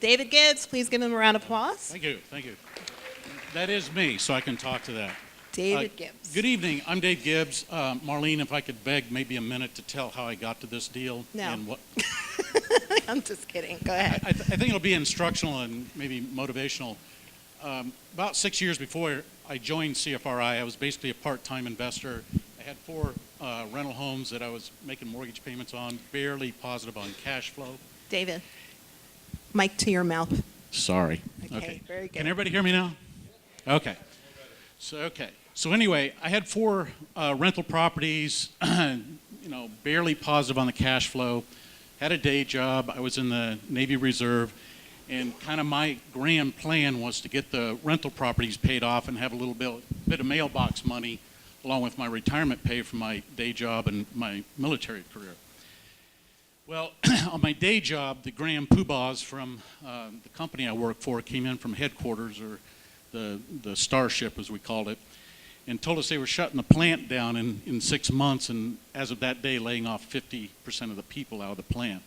David Gibbs, please give him a round of applause. Thank you, thank you. That is me, so I can talk to that. David Gibbs. Good evening, I'm Dave Gibbs. Marlene, if I could beg maybe a minute to tell how I got to this deal. No. And what, I'm just kidding. Go ahead. I think it'll be instructional and maybe motivational. About 6 years before I joined CFRI, I was basically a part-time investor. I had 4 rental homes that I was making mortgage payments on, barely positive on cash flow. David, mic to your mouth. Sorry. Okay, very good. Can everybody hear me now? Okay. So anyway, I had 4 rental properties, barely positive on the cash flow. Had a day job. I was in the Navy Reserve, and kind of my grand plan was to get the rental properties paid off and have a little bit of mailbox money along with my retirement pay from my day job and my military career. Well, on my day job, the grand poobahs from the company I work for came in from headquarters, or the Starship as we called it, and told us they were shutting the plant down in 6 months, and as of that day laying off 50% of the people out of the plant.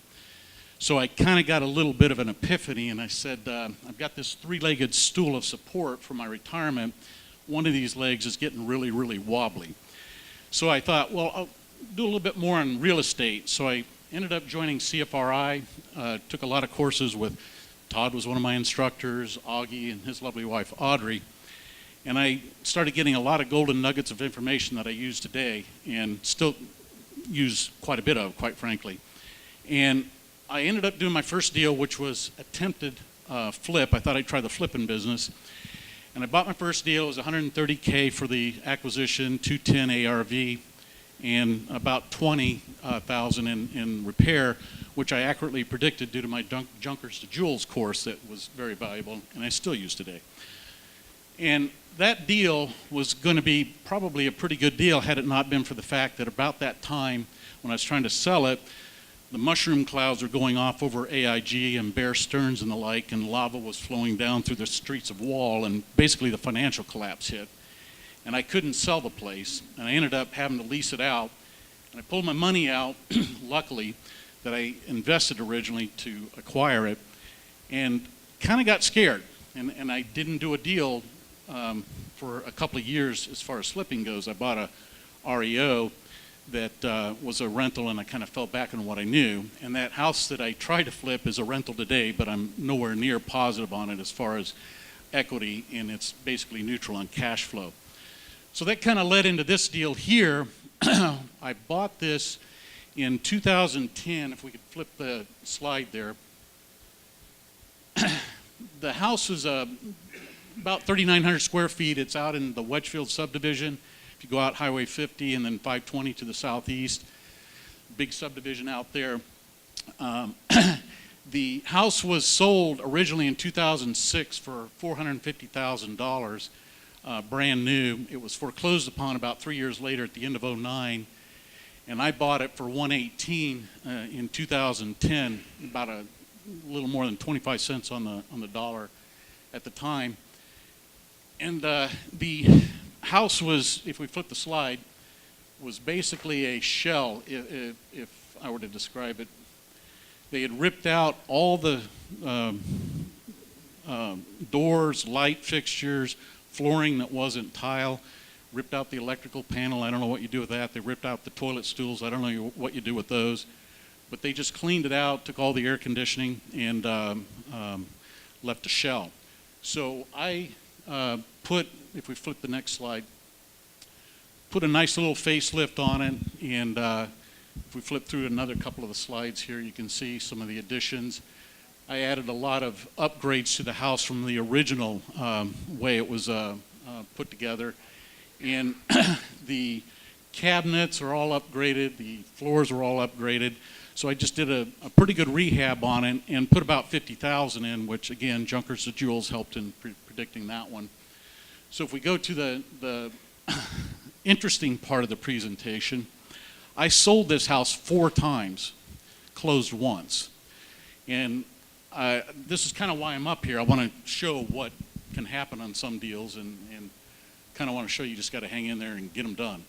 So I kind of got a little bit of an epiphany, and I said, I've got this 3-legged stool of support for my retirement. One of these legs is getting really, really wobbly. So I thought, well, I'll do a little bit more on real estate. So I ended up joining CFRI, took a lot of courses with Todd was one of my instructors, Augie and his lovely wife Audrey, and I started getting a lot of golden nuggets of information that I use today and still use quite a bit of, quite frankly. And I ended up doing my first deal, which was attempted flip. I thought I'd try the flipping business. And I bought my first deal. It was $130K for the acquisition, 210 ARV, and about $20,000 in repair, which I accurately predicted due to my Junkers to Jewels course that was very valuable, and I still use today. And that deal was going to be probably a pretty good deal had it not been for the fact that about that time when I was trying to sell it, the mushroom clouds were going off over AIG and Bear Stearns and the like, and lava was flowing down through the streets of Wall, and basically the financial collapse hit. And I couldn't sell the place, and I ended up having to lease it out. And I pulled my money out, luckily, that I invested originally to acquire it, and kind of got scared. And I didn't do a deal for a couple of years as far as flipping goes. I bought a REO that was a rental, and I kind of fell back on what I knew. And that house that I tried to flip is a rental today, but I'm nowhere near positive on it as far as equity, and it's basically neutral on cash flow. So that kind of led into this deal here. I bought this in 2010. If we could flip the slide there. The house is about 3,900 square feet. It's out in the Wedgefield subdivision. If you go out Highway 50 and then 520 to the southeast, big subdivision out there. The house was sold originally in 2006 for $450,000, brand new. It was foreclosed upon about 3 years later at the end of '09, and I bought it for $118 in 2010, about a little more than 25 cents on the dollar at the time. And the house was, if we flip the slide, was basically a shell, if I were to describe it. They had ripped out all the doors, light fixtures, flooring that wasn't tile, ripped out the electrical panel. I don't know what you do with that. They ripped out the toilet stools. I don't know what you do with those. But they just cleaned it out, took all the air conditioning, and left a shell. So I put, if we flip the next slide, put a nice little facelift on it, and if we flip through another couple of the slides here, you can see some of the additions. I added a lot of upgrades to the house from the original way it was put together. And the cabinets are all upgraded, the floors are all upgraded. So I just did a pretty good rehab on it and put about $50,000 in, which again, Junkers to Jewels helped in predicting that one. So if we go to the interesting part of the presentation, I sold this house 4 times, closed once. And this is kind of why I'm up here. I want to show what can happen on some deals, and kind of want to show you just got to hang in there and get them done.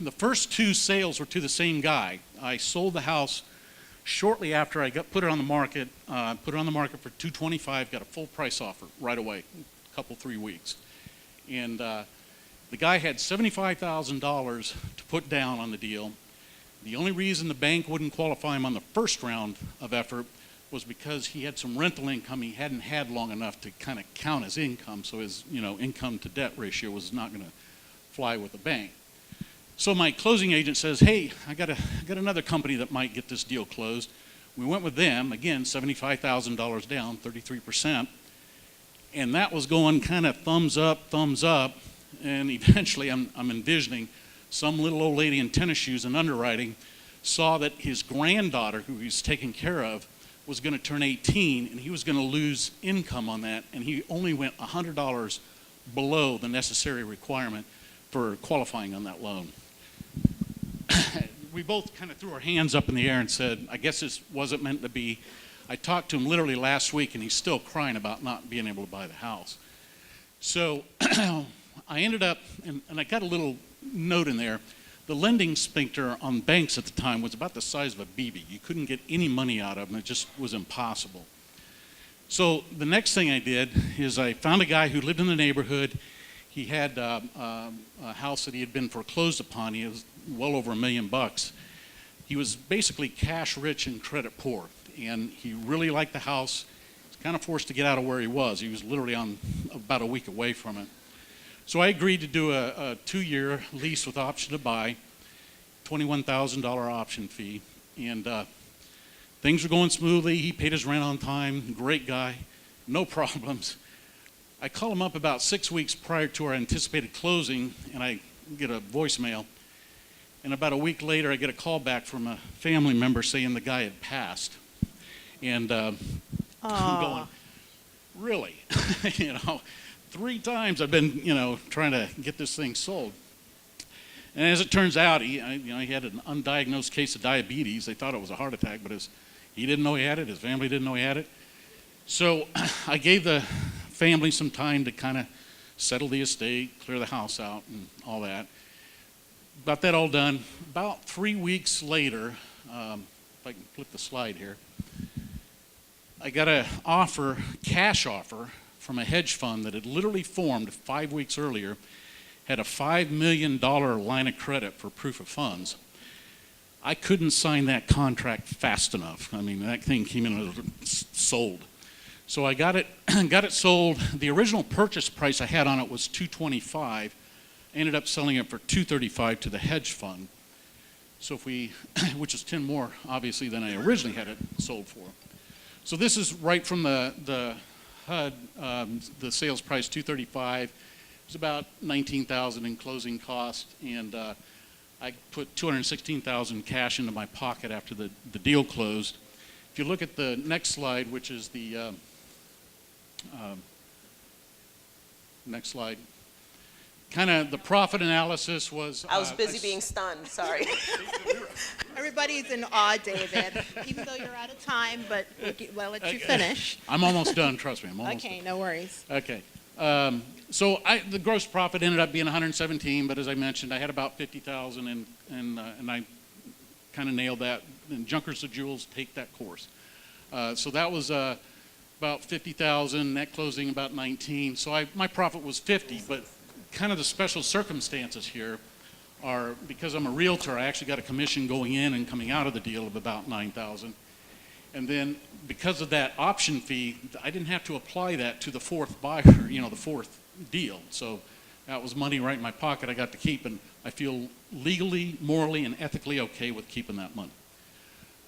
The first 2 sales were to the same guy. I sold the house Shortly after I put it on the market, for $225, got a full price offer right away, a couple, 3 weeks. And the guy had $75,000 to put down on the deal. The only reason the bank wouldn't qualify him on the first round of effort was because he had some rental income he hadn't had long enough to kind of count as income, so his income to debt ratio was not going to fly with the bank. So my closing agent says, hey, I got another company that might get this deal closed. We went with them, again, $75,000 down, 33%, and that was going kind of thumbs up, and eventually I'm envisioning some little old lady in tennis shoes and underwriting saw that his granddaughter, who he was taking care of, was going to turn 18, and he was going to lose income on that, and he only went $100 below the necessary requirement for qualifying on that loan. We both kind of threw our hands up in the air and said, I guess this wasn't meant to be. I talked to him literally last week, and he's still crying about not being able to buy the house. So I ended up, and I got a little note in there, the lending sphincter on banks at the time was about the size of a BB. You couldn't get any money out of them. It just was impossible. So the next thing I did is I found a guy who lived in the neighborhood. He had a house that he had been foreclosed upon. He was well over $1 million. He was basically cash rich and credit poor, and he really liked the house. He was kind of forced to get out of where he was. He was literally on about a week away from it. So I agreed to do a 2-year lease with option to buy, $21,000 option fee, and things were going smoothly. He paid his rent on time, great guy, no problems. I call him up about 6 weeks prior to our anticipated closing, and I get a voicemail. And about a week later, I get a call back from a family member saying the guy had passed. And I'm going, really? 3 times I've been, trying to get this thing sold. And as it turns out, he had an undiagnosed case of diabetes. They thought it was a heart attack, but he didn't know he had it. His family didn't know he had it. So I gave the family some time to kind of settle the estate, clear the house out, and all that. Got that all done. About 3 weeks later, if I can flip the slide here, I got a cash offer from a hedge fund that had literally formed 5 weeks earlier, had a $5 million line of credit for proof of funds. I couldn't sign that contract fast enough. I mean, that thing came in and sold. So I got it sold. The original purchase price I had on it was $225. I ended up selling it for $235 to the hedge fund. So which is 10 more, obviously, than I originally had it sold for. So this is right from the HUD, the sales price, $235. It was about $19,000 in closing cost, and I put $216,000 cash into my pocket after the deal closed. If you look at the next slide, which is the next slide, kind of the profit analysis was... I was busy being stunned, sorry. Everybody's in awe, David, even though you're out of time, but we'll let you finish. I'm almost done, trust me, I'm almost done. Okay, no worries. Okay. So the gross profit ended up being 117, but as I mentioned, I had about 50,000, and I kind of nailed that. And Junkers of Jewels, take that course. So that was about 50,000, net closing about 19. So my profit was 50, but kind of the special circumstances here are, because I'm a realtor, I actually got a commission going in and coming out of the deal of about 9,000. And then because of that option fee, I didn't have to apply that to the fourth buyer, the fourth deal. So that was money right in my pocket I got to keep, and I feel legally, morally, and ethically okay with keeping that money.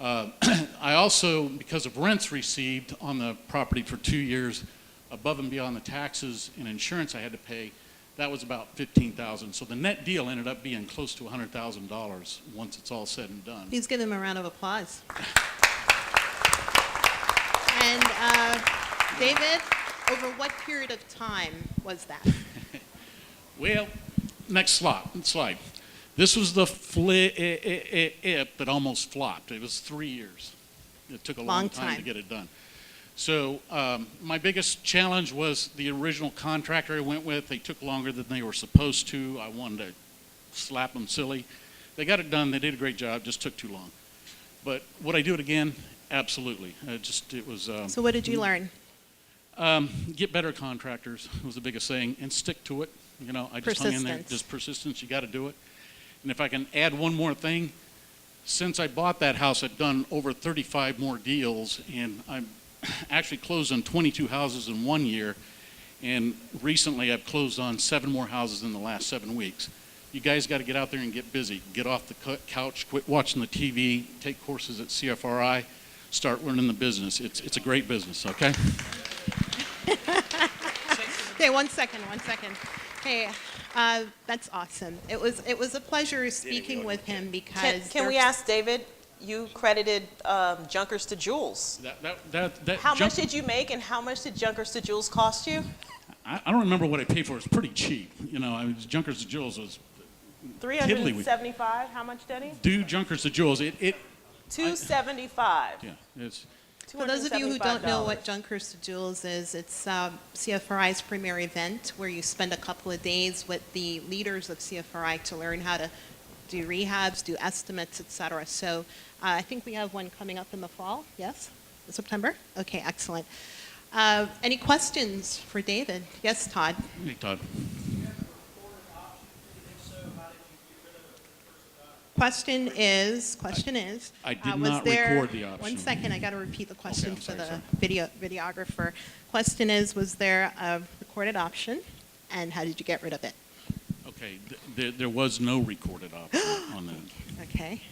I also, because of rents received on the property for 2 years, above and beyond the taxes and insurance I had to pay, that was about $15,000. So the net deal ended up being close to $100,000 once it's all said and done. Please give them a round of applause. And David, over what period of time was that? Well, next slide. This was the flip that almost flopped. It was 3 years. It took a long time to get it done. So my biggest challenge was the original contractor I went with. They took longer than they were supposed to. I wanted to slap them silly. They got it done. They did a great job. Just took too long. But would I do it again? Absolutely. It was. So what did you learn? Get better contractors was the biggest thing, and stick to it. You know, I just hung in there. Persistence. Just persistence. You got to do it. And if I can add one more thing, since I bought that house, I've done over 35 more deals, and I'm actually closed on 22 houses in 1 year. And recently, I've closed on 7 more houses in the last 7 weeks. You guys got to get out there and get busy. Get off the couch, quit watching the TV, take courses at CFRI, start learning the business. It's a great business, okay? Okay, one second. Hey, that's awesome. It was a pleasure speaking with him because Can we ask David, you credited Junkers to Jewels. How much did you make and how much did Junkers to Jewels cost you? I don't remember what I paid for it. It's pretty cheap. You know, I mean, Junkers to Jewels was $375. How much, Denny? do Junkers to Jewels. $275. Yeah, it's For those of you who don't know what $275. Junkers to Jewels is, it's CFRI's premier event where you spend a couple of days with the leaders of CFRI to learn how to do rehabs, do estimates, et cetera. So I think we have one coming up in the fall, yes? September? Okay, excellent. Any questions for David? Yes, Todd? hey, Todd. Question is, I did was not there- record the option. One second, I got to repeat the question I'm for sorry, the videographer. Question is, was there a recorded option, and how did you get rid of it? Okay, there was no recorded option on that. Okay,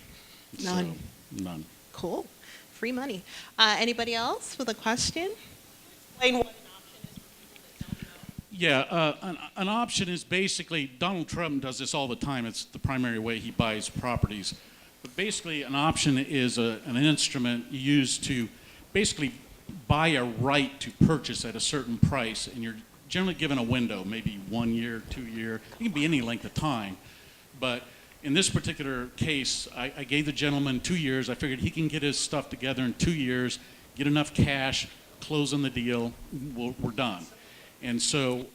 none. So, none. Cool, free money. Anybody else with a question? Explain what an option is for people that don't know. Yeah, an option is basically, Donald Trump does this all the time. It's the primary way he buys properties. But basically, an option is an instrument used to basically buy a right to purchase at a certain price, and you're generally given a window, maybe 1 year, 2 year. It can be any length of time. But in this particular case, I gave the gentleman 2 years. I figured he can get his stuff together in 2 years, get enough cash, close on the deal, we're done. And so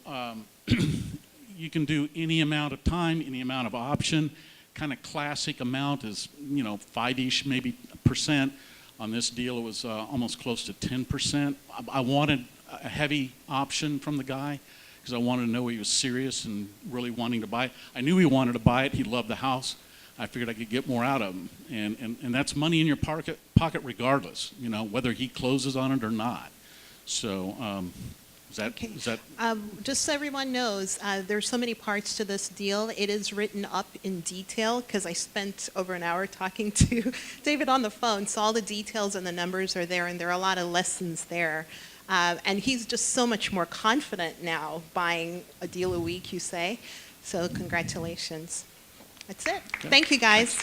you can do any amount of time, any amount of option. Kind of classic amount is, 5-ish, maybe percent. On this deal, it was almost close to 10%. I wanted a heavy option from the guy because I wanted to know he was serious and really wanting to buy it. I knew he wanted to buy it. He loved the house. I figured I could get more out of him. And that's money in your pocket regardless, whether he closes on it or not. So is that Just so everyone knows, there's so many parts to this deal. It is written up in detail because I spent over an hour talking to David on the phone, so all the details and the numbers are there, and there are a lot of lessons there. And he's just so much more confident now buying a deal a week, you say. So congratulations. That's it. Okay. Thank you, guys.